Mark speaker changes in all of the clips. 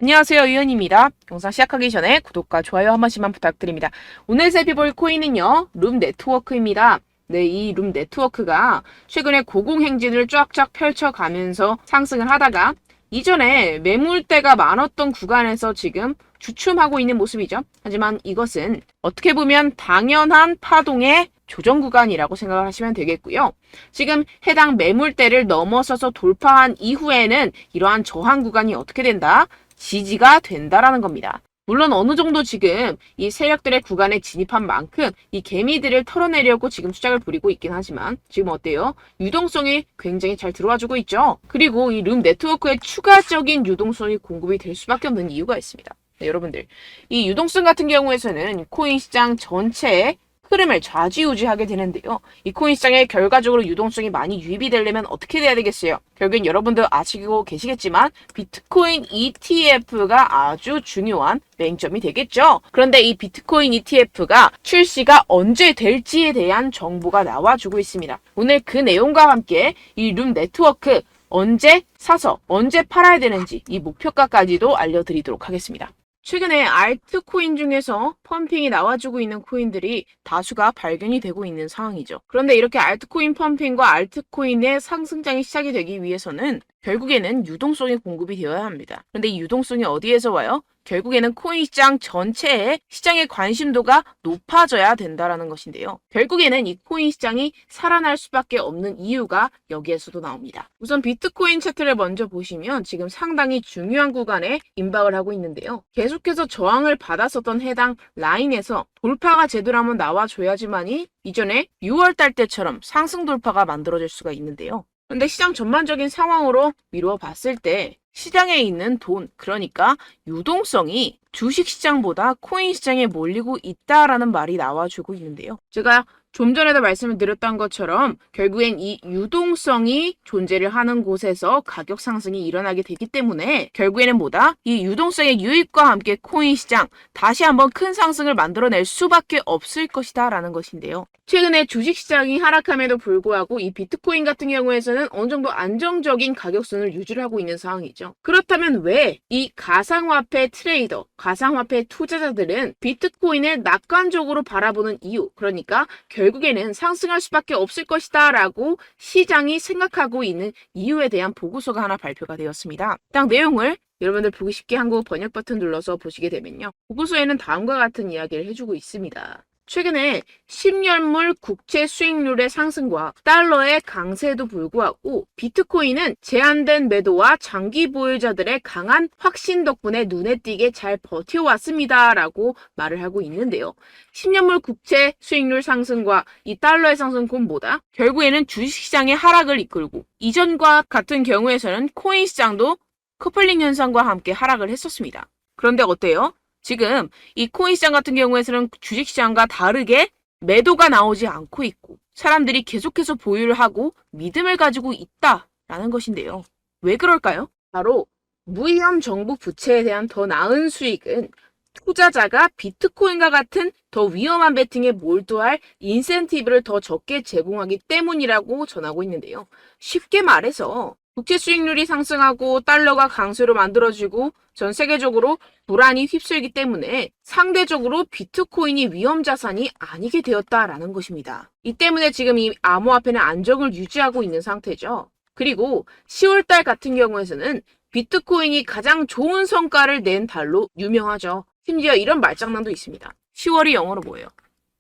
Speaker 1: 안녕하세요, 유현입니다. 영상 시작하기 전에 구독과 좋아요 한 번씩만 부탁드립니다. 오늘 살펴볼 코인은요, 룸 네트워크입니다. 네, 이 룸 네트워크가 최근에 고공행진을 쫙쫙 펼쳐가면서 상승을 하다가 이전에 매물대가 많았던 구간에서 지금 주춤하고 있는 모습이죠. 하지만 이것은 어떻게 보면 당연한 파동의 조정 구간이라고 생각을 하시면 되겠고요. 지금 해당 매물대를 넘어서서 돌파한 이후에는 이러한 저항 구간이 어떻게 된다? 지지가 된다라는 겁니다. 물론 어느 정도 지금 이 세력들의 구간에 진입한 만큼 이 개미들을 털어내려고 지금 수작을 부리고 있긴 하지만 지금 어때요? 유동성이 굉장히 잘 들어와주고 있죠. 그리고 이 룸 네트워크에 추가적인 유동성이 공급이 될 수밖에 없는 이유가 있습니다. 네, 여러분들 이 유동성 같은 경우에서는 코인 시장 전체에 흐름을 좌지우지하게 되는데요. 이 코인 시장에 결과적으로 유동성이 많이 유입이 되려면 어떻게 돼야 되겠어요? 결국엔 여러분들 아시고 계시겠지만 비트코인 ETF가 아주 중요한 맹점이 되겠죠. 그런데 이 비트코인 ETF가 출시가 언제 될지에 대한 정보가 나와주고 있습니다. 오늘 그 내용과 함께 이 룸 네트워크 언제 사서 언제 팔아야 되는지 이 목표가까지도 알려드리도록 하겠습니다. 최근에 알트코인 중에서 펌핑이 나와주고 있는 코인들이 다수가 발견이 되고 있는 상황이죠. 그런데 이렇게 알트코인 펌핑과 알트코인의 상승장이 시작이 되기 위해서는 결국에는 유동성이 공급이 되어야 합니다. 그런데 이 유동성이 어디에서 와요? 결국에는 코인 시장 전체에 시장의 관심도가 높아져야 된다라는 것인데요. 결국에는 이 코인 시장이 살아날 수밖에 없는 이유가 여기에서도 나옵니다. 우선 비트코인 차트를 먼저 보시면 지금 상당히 중요한 구간에 임박을 하고 있는데요. 계속해서 저항을 받았었던 해당 라인에서 돌파가 제대로 한번 나와줘야지만이 이전에 6월달 때처럼 상승 돌파가 만들어질 수가 있는데요. 그런데 시장 전반적인 상황으로 미루어 봤을 때 시장에 있는 돈, 그러니까 유동성이 주식시장보다 코인시장에 몰리고 있다라는 말이 나와주고 있는데요. 제가 좀 전에도 말씀을 드렸던 것처럼 결국엔 이 유동성이 존재를 하는 곳에서 가격 상승이 일어나게 되기 때문에 결국에는 뭐다? 이 유동성의 유입과 함께 코인 시장 다시 한번 큰 상승을 만들어낼 수밖에 없을 것이다 라는 것인데요. 최근에 주식시장이 하락함에도 불구하고 이 비트코인 같은 경우에서는 어느 정도 안정적인 가격선을 유지를 하고 있는 상황이죠. 그렇다면 왜 이 가상화폐 트레이더, 가상화폐 투자자들은 비트코인을 낙관적으로 바라보는 이유, 그러니까 결국에는 상승할 수밖에 없을 것이다 라고 시장이 생각하고 있는 이유에 대한 보고서가 하나 발표가 되었습니다. 딱 내용을 여러분들 보기 쉽게 한국 번역 버튼 눌러서 보시게 되면요. 보고서에는 다음과 같은 이야기를 해주고 있습니다. 최근에 10년물 국채 수익률의 상승과 달러의 강세에도 불구하고 비트코인은 제한된 매도와 장기 보유자들의 강한 확신 덕분에 눈에 띄게 잘 버텨왔습니다 라고 말을 하고 있는데요. 10년물 국채 수익률 상승과 이 달러의 상승은 뭐다? 결국에는 주식시장의 하락을 이끌고 이전과 같은 경우에서는 코인 시장도 커플링 현상과 함께 하락을 했었습니다. 그런데 어때요? 지금 이 코인 시장 같은 경우에서는 주식 시장과 다르게 매도가 나오지 않고 있고 사람들이 계속해서 보유를 하고 믿음을 가지고 있다라는 것인데요. 왜 그럴까요? 바로 무위험 정부 부채에 대한 더 나은 수익은 투자자가 비트코인과 같은 더 위험한 베팅에 몰두할 인센티브를 더 적게 제공하기 때문이라고 전하고 있는데요. 쉽게 말해서 국채 수익률이 상승하고 달러가 강세로 만들어지고 전 세계적으로 불안이 휩쓸기 때문에 상대적으로 비트코인이 위험 자산이 아니게 되었다라는 것입니다. 이 때문에 지금 이 암호화폐는 안정을 유지하고 있는 상태죠. 그리고 10월달 같은 경우에는 비트코인이 가장 좋은 성과를 낸 달로 유명하죠. 심지어 이런 말장난도 있습니다. 10월이 영어로 뭐예요?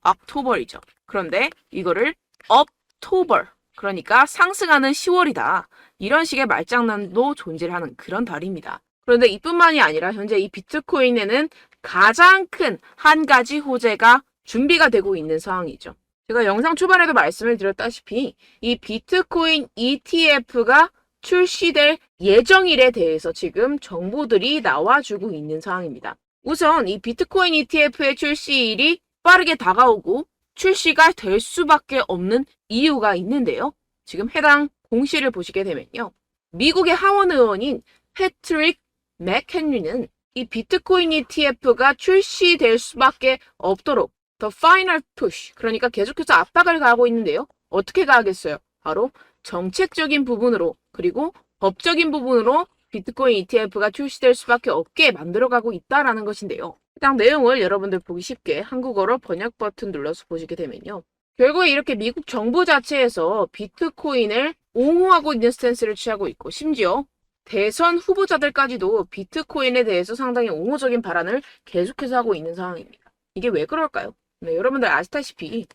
Speaker 1: October이죠. 그런데 이거를 Uptober, 그러니까 상승하는 10월이다. 이런 식의 말장난도 존재를 하는 그런 달입니다. 그런데 이뿐만이 아니라 현재 이 비트코인에는 가장 큰 한 가지 호재가 준비가 되고 있는 상황이죠. 제가 영상 초반에도 말씀을 드렸다시피 이 비트코인 ETF가 출시될 예정일에 대해서 지금 정보들이 나와주고 있는 상황입니다. 우선 이 비트코인 ETF의 출시일이 빠르게 다가오고 출시가 될 수밖에 없는 이유가 있는데요. 지금 해당 공시를 보시게 되면요. 미국의 하원 의원인 패트릭 맥헨리는 이 비트코인 ETF가 출시될 수밖에 없도록 더 파이널 푸시, 그러니까 계속해서 압박을 가하고 있는데요. 어떻게 가하겠어요? 바로 정책적인 부분으로 그리고 법적인 부분으로 비트코인 ETF가 출시될 수밖에 없게 만들어가고 있다라는 것인데요. 해당 내용을 여러분들 보기 쉽게 한국어로 번역 버튼 눌러서 보시게 되면요. 결국에 이렇게 미국 정부 자체에서 비트코인을 옹호하고 있는 스탠스를 취하고 있고, 심지어 대선 후보자들까지도 비트코인에 대해서 상당히 옹호적인 발언을 계속해서 하고 있는 상황입니다. 이게 왜 그럴까요? 네, 여러분들 아시다시피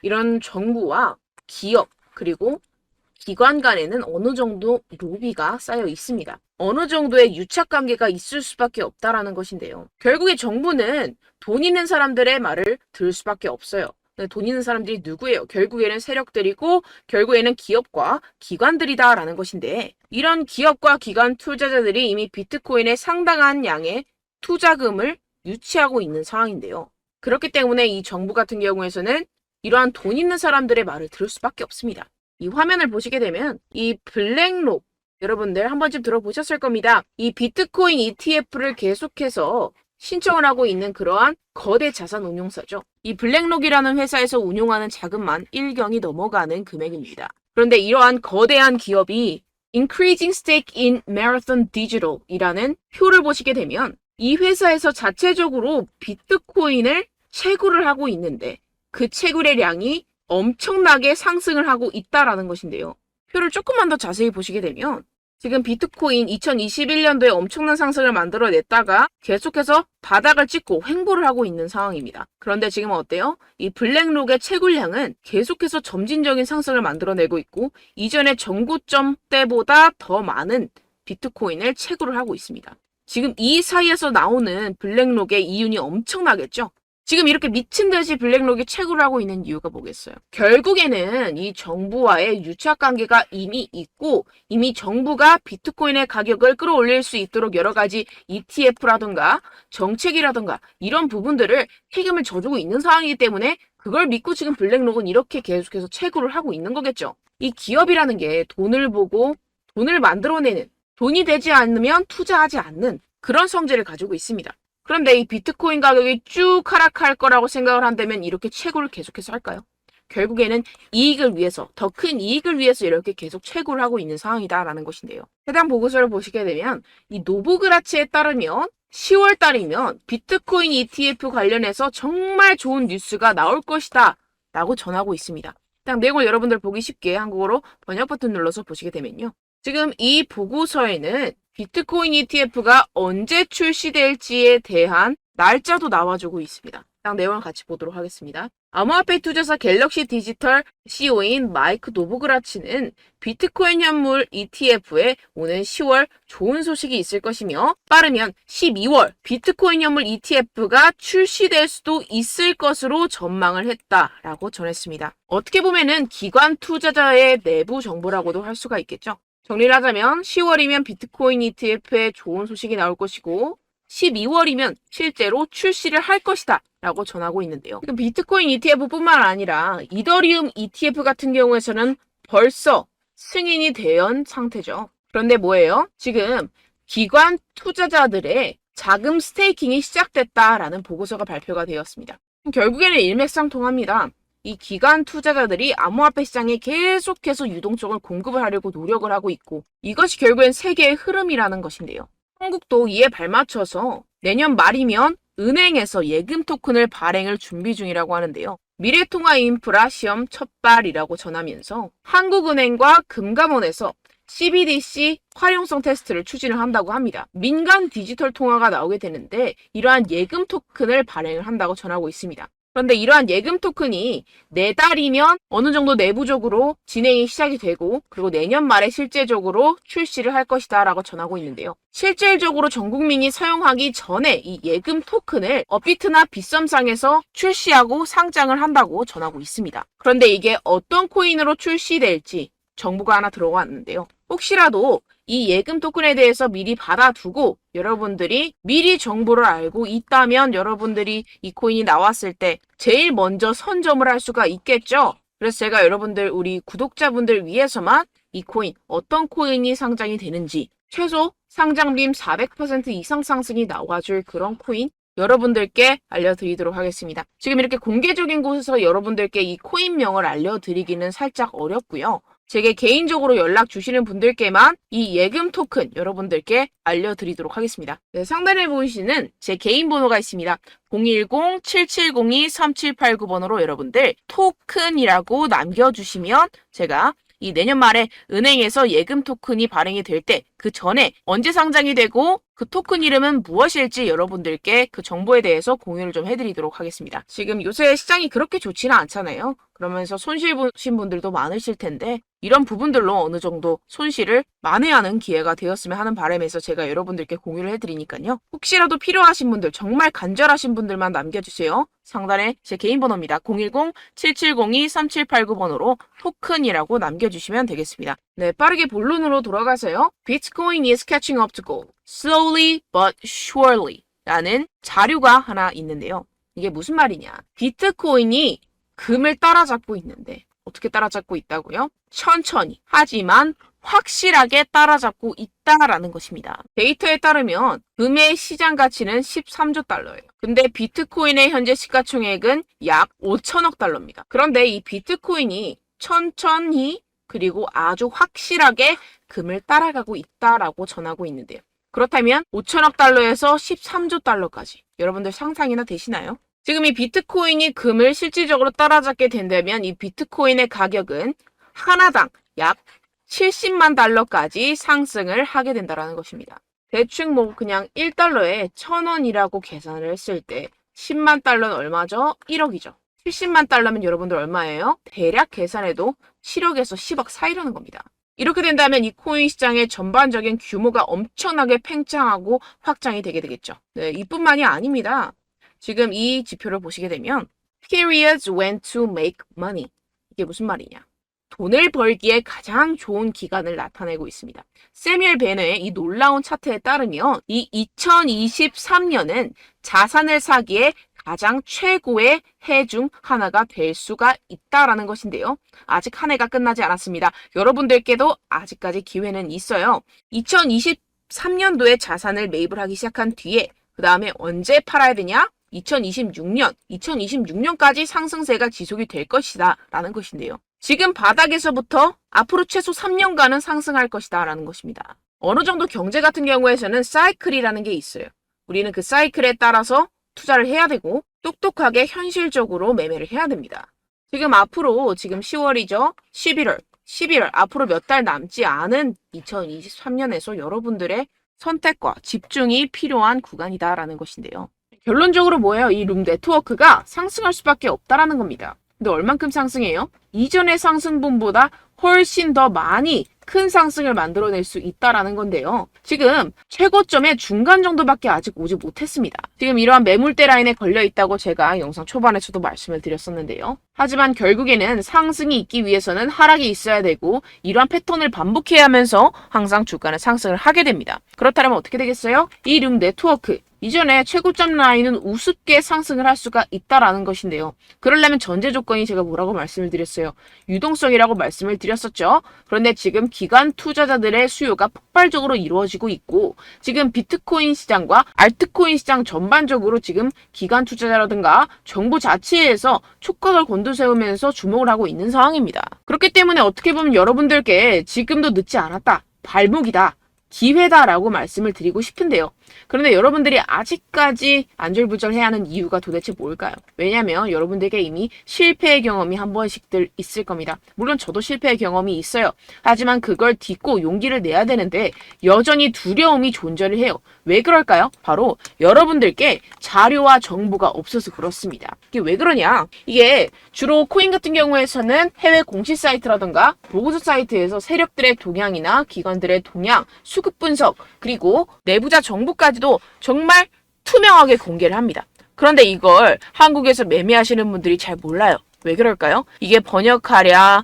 Speaker 1: 이런 정부와 기업 그리고 기관 간에는 어느 정도 로비가 쌓여 있습니다. 어느 정도의 유착관계가 있을 수밖에 없다라는 것인데요. 결국에 정부는 돈 있는 사람들의 말을 들을 수밖에 없어요. 돈 있는 사람들이 누구예요? 결국에는 세력들이고 결국에는 기업과 기관들이다라는 것인데, 이런 기업과 기관 투자자들이 이미 비트코인에 상당한 양의 투자금을 유치하고 있는 상황인데요. 그렇기 때문에 이 정부 같은 경우에서는 이러한 돈 있는 사람들의 말을 들을 수밖에 없습니다. 이 화면을 보시게 되면 이 블랙록, 여러분들 한 번쯤 들어보셨을 겁니다. 이 비트코인 ETF를 계속해서 신청을 하고 있는 그러한 거대 자산 운용사죠. 이 블랙록이라는 회사에서 운용하는 자금만 1경이 넘어가는 금액입니다. 그런데 이러한 거대한 기업이 Increasing Stake in Marathon Digital 이라는 표를 보시게 되면 이 회사에서 자체적으로 비트코인을 채굴을 하고 있는데 그 채굴의 양이 엄청나게 상승을 하고 있다라는 것인데요. 표를 조금만 더 자세히 보시게 되면 지금 비트코인 2021년도에 엄청난 상승을 만들어냈다가 계속해서 바닥을 찍고 횡보를 하고 있는 상황입니다. 그런데 지금 어때요? 이 블랙록의 채굴량은 계속해서 점진적인 상승을 만들어내고 있고 이전의 정고점 때보다 더 많은 비트코인을 채굴을 하고 있습니다. 지금 이 사이에서 나오는 블랙록의 이윤이 엄청나겠죠? 지금 이렇게 미친 듯이 블랙록이 채굴을 하고 있는 이유가 뭐겠어요? 결국에는 이 정부와의 유착관계가 이미 있고 이미 정부가 비트코인의 가격을 끌어올릴 수 있도록 여러 가지 ETF라든가 정책이라든가 이런 부분들을 책임을 져주고 있는 상황이기 때문에 그걸 믿고 지금 블랙록은 이렇게 계속해서 채굴을 하고 있는 거겠죠. 이 기업이라는 게 돈을 보고 돈을 만들어내는, 돈이 되지 않으면 투자하지 않는 그런 성질을 가지고 있습니다. 그런데 이 비트코인 가격이 쭉 하락할 거라고 생각을 한다면 이렇게 채굴을 계속해서 할까요? 결국에는 이익을 위해서, 더 큰 이익을 위해서 이렇게 계속 채굴을 하고 있는 상황이다라는 것인데요. 해당 보고서를 보시게 되면 이 노보그라치에 따르면 10월 달이면 비트코인 ETF 관련해서 정말 좋은 뉴스가 나올 것이다 라고 전하고 있습니다. 해당 내용을 여러분들 보기 쉽게 한국어로 번역 버튼 눌러서 보시게 되면요. 지금 이 보고서에는 비트코인 ETF가 언제 출시될지에 대한 날짜도 나와주고 있습니다. 해당 내용을 같이 보도록 하겠습니다. 암호화폐 투자사 갤럭시 디지털 CEO인 마이크 노보그라치는 비트코인 현물 ETF에 오는 10월 좋은 소식이 있을 것이며 빠르면 12월 비트코인 현물 ETF가 출시될 수도 있을 것으로 전망을 했다라고 전했습니다. 어떻게 보면은 기관 투자자의 내부 정보라고도 할 수가 있겠죠. 정리를 하자면 10월이면 비트코인 ETF에 좋은 소식이 나올 것이고 12월이면 실제로 출시를 할 것이다 라고 전하고 있는데요. 지금 비트코인 ETF뿐만 아니라 이더리움 ETF 같은 경우에서는 벌써 승인이 된 상태죠. 그런데 뭐예요? 지금 기관 투자자들의 자금 스테이킹이 시작됐다라는 보고서가 발표가 되었습니다. 결국에는 일맥상통합니다. 이 기관 투자자들이 암호화폐 시장에 계속해서 유동성을 공급을 하려고 노력을 하고 있고 이것이 결국엔 세계의 흐름이라는 것인데요. 한국도 이에 발맞춰서 내년 말이면 은행에서 예금 토큰을 발행을 준비 중이라고 하는데요. 미래통화인프라 시험 첫발이라고 전하면서 한국은행과 금감원에서 CBDC 활용성 테스트를 추진을 한다고 합니다. 민간 디지털 통화가 나오게 되는데 이러한 예금 토큰을 발행을 한다고 전하고 있습니다. 그런데 이러한 예금 토큰이 4달이면 어느 정도 내부적으로 진행이 시작이 되고 그리고 내년 말에 실제적으로 출시를 할 것이다 라고 전하고 있는데요. 실질적으로 전 국민이 사용하기 전에 이 예금 토큰을 업비트나 빗썸상에서 출시하고 상장을 한다고 전하고 있습니다. 그런데 이게 어떤 코인으로 출시될지 정보가 하나 들어왔는데요. 혹시라도 이 예금 토큰에 대해서 미리 받아두고 여러분들이 미리 정보를 알고 있다면 여러분들이 이 코인이 나왔을 때 제일 먼저 선점을 할 수가 있겠죠. 그래서 제가 여러분들 우리 구독자분들 위해서만 이 코인 어떤 코인이 상장이 되는지 최소 상장빔 400% 이상 상승이 나와줄 그런 코인 여러분들께 알려드리도록 하겠습니다. 지금 이렇게 공개적인 곳에서 여러분들께 이 코인명을 알려드리기는 살짝 어렵고요. 제게 개인적으로 연락 주시는 분들께만 이 예금 토큰 여러분들께 알려드리도록 하겠습니다. 네, 상단에 보이시는 제 개인 번호가 있습니다. 010-7702-3789번으로 여러분들 토큰이라고 남겨주시면 제가 이 내년 말에 은행에서 예금 토큰이 발행이 될 때 그 전에 언제 상장이 되고 그 토큰 이름은 무엇일지 여러분들께 그 정보에 대해서 공유를 좀 해드리도록 하겠습니다. 지금 요새 시장이 그렇게 좋지는 않잖아요. 그러면서 손실 보신 분들도 많으실 텐데 이런 부분들로 어느 정도 손실을 만회하는 기회가 되었으면 하는 바람에서 제가 여러분들께 공유를 해드리니까요. 혹시라도 필요하신 분들, 정말 간절하신 분들만 남겨주세요. 상단에 제 개인 번호입니다. 010-7702-3789번호로 토큰이라고 남겨주시면 되겠습니다. 네, 빠르게 본론으로 돌아가서요. Bitcoin is catching up to gold. Slowly but surely 라는 자료가 하나 있는데요. 이게 무슨 말이냐. 비트코인이 금을 따라잡고 있는데 어떻게 따라잡고 있다고요? 천천히 하지만 확실하게 따라잡고 있다라는 것입니다. 데이터에 따르면 금의 시장 가치는 13조 달러예요. 근데 비트코인의 현재 시가총액은 약 5천억 달러입니다. 그런데 이 비트코인이 천천히 그리고 아주 확실하게 금을 따라가고 있다라고 전하고 있는데요. 그렇다면 5천억 달러에서 13조 달러까지 여러분들 상상이나 되시나요? 지금 이 비트코인이 금을 실질적으로 따라잡게 된다면 이 비트코인의 가격은 하나당 약 70만 달러까지 상승을 하게 된다는 것입니다. 대충 뭐 그냥 1달러에 1,000원이라고 계산을 했을 때 10만 달러는 얼마죠? 1억이죠. 70만 달러면 여러분들 얼마예요? 대략 계산해도 7억에서 10억 사이라는 겁니다. 이렇게 된다면 이 코인 시장의 전반적인 규모가 엄청나게 팽창하고 확장이 되게 되겠죠. 네, 이뿐만이 아닙니다. 지금 이 지표를 보시게 되면 periods when to make money. 이게 무슨 말이냐. 돈을 벌기에 가장 좋은 기간을 나타내고 있습니다. 세뮤얼 베너의 이 놀라운 차트에 따르면 이 2023년은 자산을 사기에 가장 최고의 해 중 하나가 될 수가 있다라는 것인데요. 아직 한 해가 끝나지 않았습니다. 여러분들께도 아직까지 기회는 있어요. 2023년도에 자산을 매입을 하기 시작한 뒤에 그 다음에 언제 팔아야 되냐? 2026년까지 상승세가 지속이 될 것이다 라는 것인데요. 지금 바닥에서부터 앞으로 최소 3년간은 상승할 것이다 라는 것입니다. 어느 정도 경제 같은 경우에서는 사이클이라는 게 있어요. 우리는 그 사이클에 따라서 투자를 해야 되고 똑똑하게 현실적으로 매매를 해야 됩니다. 지금 앞으로 지금 10월이죠. 11월 앞으로 몇 달 남지 않은 2023년에서 여러분들의 선택과 집중이 필요한 구간이다라는 것인데요. 결론적으로 뭐예요? 이 룸 네트워크가 상승할 수밖에 없다라는 겁니다. 근데 얼만큼 상승해요? 이전의 상승분보다 훨씬 더 많이 큰 상승을 만들어낼 수 있다라는 건데요. 지금 최고점의 중간 정도밖에 아직 오지 못했습니다. 지금 이러한 매물대 라인에 걸려 있다고 제가 영상 초반에서도 말씀을 드렸었는데요. 하지만 결국에는 상승이 있기 위해서는 하락이 있어야 되고 이러한 패턴을 반복해야 하면서 항상 주가는 상승을 하게 됩니다. 그렇다면 어떻게 되겠어요? 이 룸 네트워크 이전에 최고점 라인은 우습게 상승을 할 수가 있다라는 것인데요. 그러려면 전제 조건이 제가 뭐라고 말씀을 드렸어요? 유동성이라고 말씀을 드렸었죠. 그런데 지금 기관 투자자들의 수요가 폭발적으로 이루어지고 있고 지금 비트코인 시장과 알트코인 시장 전반적으로 지금 기관 투자자라든가 정부 자체에서 촉각을 곤두세우면서 주목을 하고 있는 상황입니다. 그렇기 때문에 어떻게 보면 여러분들께 지금도 늦지 않았다. 발목이다. 기회다라고 말씀을 드리고 싶은데요. 그런데 여러분들이 아직까지 안절부절해야 하는 이유가 도대체 뭘까요? 왜냐하면 여러분들에게 이미 실패의 경험이 한 번씩들 있을 겁니다. 물론 저도 실패의 경험이 있어요. 하지만 그걸 딛고 용기를 내야 되는데 여전히 두려움이 존재를 해요. 왜 그럴까요? 바로 여러분들께 자료와 정보가 없어서 그렇습니다. 이게 왜 그러냐? 이게 주로 코인 같은 경우에서는 해외 공시 사이트라든가 보고서 사이트에서 세력들의 동향이나 기관들의 동향, 수급 분석, 그리고 내부자 정보까지도 정말 투명하게 공개를 합니다. 그런데 이걸 한국에서 매매하시는 분들이 잘 몰라요. 왜 그럴까요? 이게 번역하랴,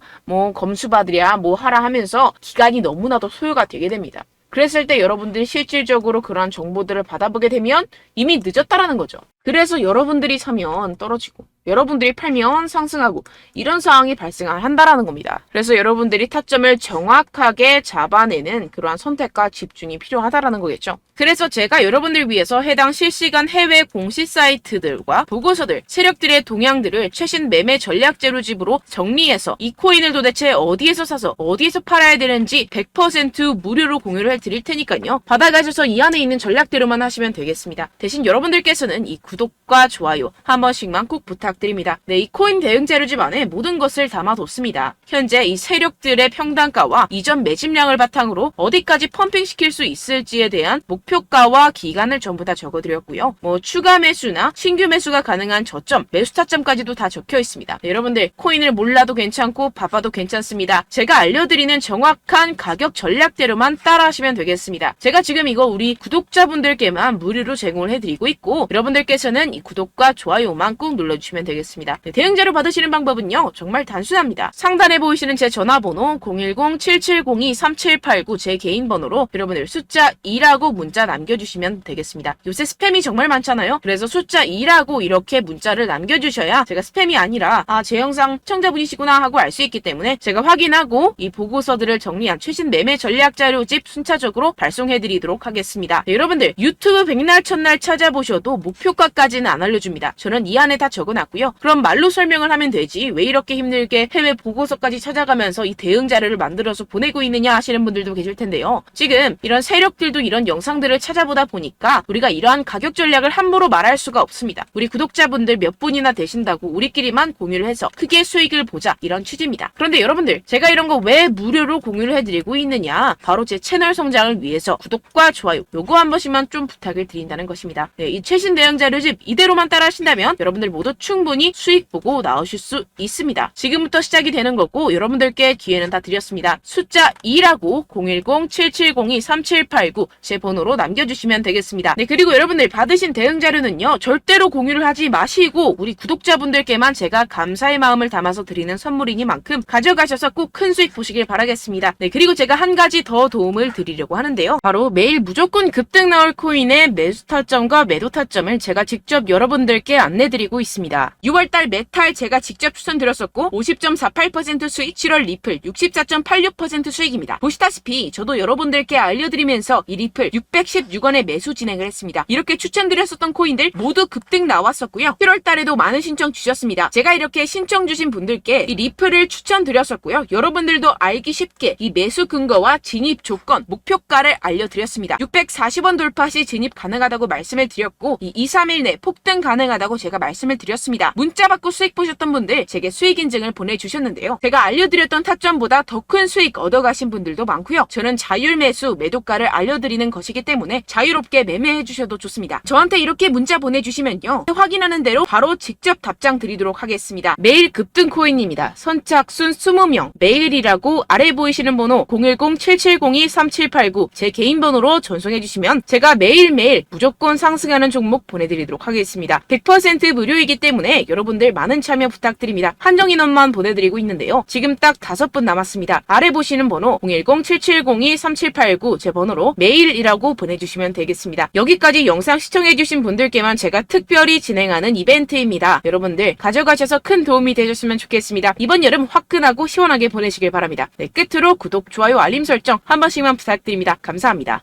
Speaker 1: 검수받으랴, 하라 하면서 기간이 너무나도 소요가 되게 됩니다. 그랬을 때 여러분들이 실질적으로 그러한 정보들을 받아보게 되면 이미 늦었다라는 거죠. 그래서 여러분들이 사면 떨어지고 여러분들이 팔면 상승하고 이런 상황이 발생한다라는 겁니다. 그래서 여러분들이 타점을 정확하게 잡아내는 그러한 선택과 집중이 필요하다라는 거겠죠. 그래서 제가 여러분들 위해서 해당 실시간 해외 공시 사이트들과 보고서들, 세력들의 동향들을 최신 매매 전략 재료집으로 정리해서 이 코인을 도대체 어디에서 사서 어디에서 팔아야 되는지 100% 무료로 공유를 해드릴 테니까요. 받아가셔서 이 안에 있는 전략대로만 하시면 되겠습니다. 대신 여러분들께서는 이 구독과 좋아요 한 번씩만 꼭 부탁드립니다. 네, 이 코인 대응 재료집 안에 모든 것을 담아뒀습니다. 현재 이 세력들의 평단가와 이전 매집량을 바탕으로 어디까지 펌핑시킬 수 있을지에 대한 목표가와 기간을 전부 다 적어드렸고요. 추가 매수나 신규 매수가 가능한 저점, 매수 타점까지도 다 적혀 있습니다. 네, 여러분들 코인을 몰라도 괜찮고 바빠도 괜찮습니다. 제가 알려드리는 정확한 가격 전략대로만 따라하시면 되겠습니다. 제가 지금 이거 우리 구독자분들께만 무료로 제공을 해드리고 있고 여러분들께서는 이 구독과 좋아요만 꼭 눌러주시면 되겠습니다. 네, 대응 자료 받으시는 방법은요. 정말 단순합니다. 상단에 보이시는 제 전화번호 010-7702-3789 제 개인 번호로 여러분들 숫자 2라고 문자 남겨주시면 되겠습니다. 요새 스팸이 정말 많잖아요. 그래서 숫자 2라고 이렇게 문자를 남겨주셔야 제가 스팸이 아니라 제 영상 시청자분이시구나 하고 알 수 있기 때문에 제가 확인하고 이 보고서들을 정리한 최신 매매 전략 자료집 순차적으로 발송해드리도록 하겠습니다. 네, 여러분들 유튜브 백날 첫날 찾아보셔도 목표가까지는 안 알려줍니다. 저는 이 안에 다 적어놨고요. 그럼 말로 설명을 하면 되지 왜 이렇게 힘들게 해외 보고서까지 찾아가면서 이 대응 자료를 만들어서 보내고 있느냐 하시는 분들도 계실 텐데요. 지금 이런 세력들도 이런 영상들을 찾아보다 보니까 우리가 이러한 가격 전략을 함부로 말할 수가 없습니다. 우리 구독자분들 몇 분이나 되신다고 우리끼리만 공유를 해서 크게 수익을 보자 이런 취지입니다. 그런데 여러분들 제가 이런 거 왜 무료로 공유를 해드리고 있느냐 바로 제 채널 성장을 위해서 구독과 좋아요 요거 한 번씩만 좀 부탁을 드린다는 것입니다. 네, 이 최신 대응 자료집 이대로만 따라 하신다면 여러분들 모두 충분히 수익 보고 나오실 수 있습니다. 지금부터 시작이 되는 거고 여러분들께 기회는 다 드렸습니다. 숫자 2라고 010-7702-3789 제 번호로 남겨주시면 되겠습니다. 네, 그리고 여러분들 받으신 대응 자료는요. 절대로 공유를 하지 마시고 우리 구독자분들께만 제가 감사의 마음을 담아서 드리는 선물이니만큼 가져가셔서 꼭 큰 수익 보시길 바라겠습니다. 네, 그리고 제가 한 가지 더 도움을 드리려고 하는데요. 바로 매일 무조건 급등 나올 코인의 매수 타점과 매도 타점을 제가 직접 여러분들께 안내드리고 있습니다. 6월달 메탈 제가 직접 추천드렸었고 50.48% 수익, 7월 리플 64.86% 수익입니다. 보시다시피 저도 여러분들께 알려드리면서 이 리플 616원에 매수 진행을 했습니다. 이렇게 추천드렸었던 코인들 모두 급등 나왔었고요. 7월달에도 많은 신청 주셨습니다. 제가 이렇게 신청 주신 분들께 이 리플을 추천드렸었고요. 여러분들도 알기 쉽게 이 매수 근거와 진입 조건, 목표가를 알려드렸습니다. 640원 돌파 시 진입 가능하다고 말씀을 드렸고 이 2-3일 내 폭등 가능하다고 제가 말씀을 드렸습니다. 문자 받고 수익 보셨던 분들 제게 수익 인증을 보내주셨는데요. 제가 알려드렸던 타점보다 더 큰 수익 얻어가신 분들도 많고요. 저는 자율 매수, 매도가를 알려드리는 것이기 때문에 자유롭게 매매해 주셔도 좋습니다. 저한테 이렇게 문자 보내주시면요. 확인하는 대로 바로 직접 답장 드리도록 하겠습니다. 매일 급등 코인입니다. 선착순 20명, 매일이라고 아래 보이시는 번호 010-7702-3789 제 개인 번호로 전송해 주시면 제가 매일매일 무조건 상승하는 종목 보내드리도록 하겠습니다. 100% 무료이기 때문에 여러분들 많은 참여 부탁드립니다. 한정 인원만 보내드리고 있는데요. 지금 딱 5분 남았습니다. 아래 보시는 번호 010-7702-3789 제 번호로 메일이라고 보내주시면 되겠습니다. 여기까지 영상 시청해주신 분들께만 제가 특별히 진행하는 이벤트입니다. 여러분들 가져가셔서 큰 도움이 되셨으면 좋겠습니다. 이번 여름 화끈하고 시원하게 보내시길 바랍니다. 네, 끝으로 구독, 좋아요, 알림 설정 한 번씩만 부탁드립니다. 감사합니다.